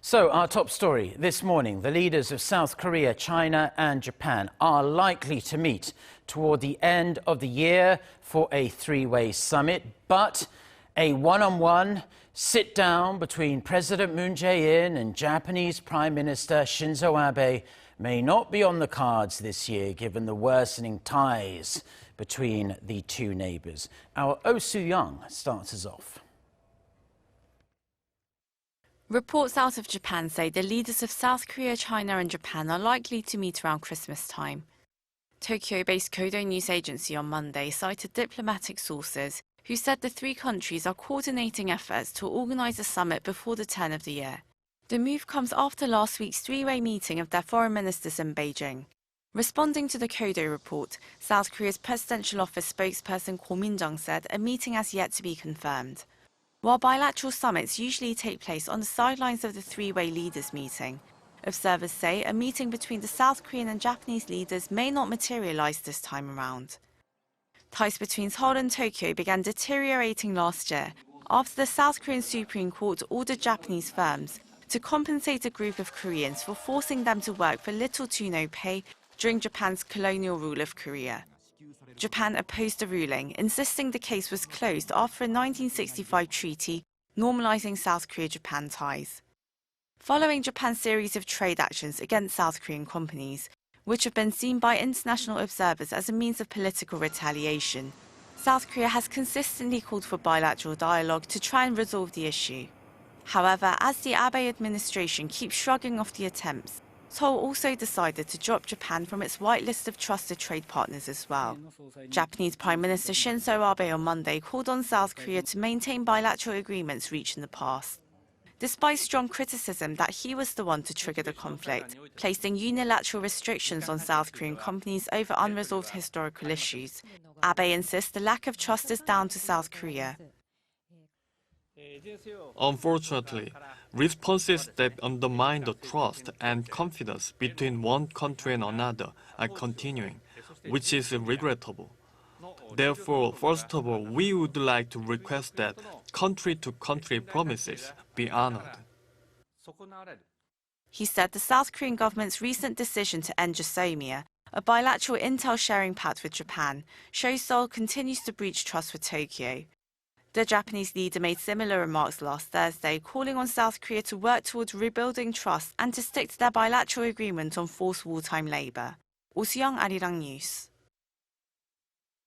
So, our top story this morning, the leaders of South Korea, China and Japan are likely to meet toward the end of the year for a three-way summit, but a one-on-one sit-down between President Moon Jae-in and Japanese Prime Minister Shinzo Abe may not be on the cards this year, given the worsening ties between the two neighbors. Our Soo-young starts us off. Reports out of Japan say the leaders of South Korea, China and Japan are likely to meet around Christmas time. Tokyo-based Kyodo News Agency on Monday cited diplomatic sources who said the three countries are coordinating efforts to organize a summit before the turn of the year. The move comes after last week's three-way meeting of their foreign ministers in Beijing. Responding to the Kyodo report, South Korea's presidential office spokesperson Koh Min-jung said a meeting has yet to be confirmed. While bilateral summits usually take place on the sidelines of the three-way leaders meeting, observers say a meeting between the South Korean and Japanese leaders may not materialize this time around. Ties between Seoul and Tokyo began deteriorating last year after the South Korean Supreme Court ordered Japanese firms to compensate a group of Koreans for forcing them to work for little to no pay during Japan's colonial rule of Korea. Japan opposed the ruling, insisting the case was closed after a 1965 treaty normalizing South Korea-Japan ties. Following Japan's series of trade actions against South Korean companies, which have been seen by international observers as a means of political retaliation, South Korea has consistently called for bilateral dialogue to try and resolve the issue. However, as the Abe administration keeps shrugging off the attempts, Seoul also decided to drop Japan from its whitelist of trusted trade partners as well. Japanese Prime Minister Shinzo Abe on Monday called on South Korea to maintain bilateral agreements reached in the past. Despite strong criticism that he was the one to trigger the conflict, placing unilateral restrictions on South Korean companies over unresolved historical issues, Abe insists the lack of trust is down to South Korea. Unfortunately, responses that undermine the trust and confidence between one country and another are continuing, which is regrettable. Therefore, first of all, we would like to request that country-to-country promises be honored. He said the South Korean government's recent decision to end Jaesomia, a bilateral intel-sharing pact with Japan, shows Seoul continues to breach trust with Tokyo. The Japanese leader made similar remarks last Thursday, calling on South Korea to work towards rebuilding trust and to stick to their bilateral agreement on forced wartime labor. Soo-young, Arirang News.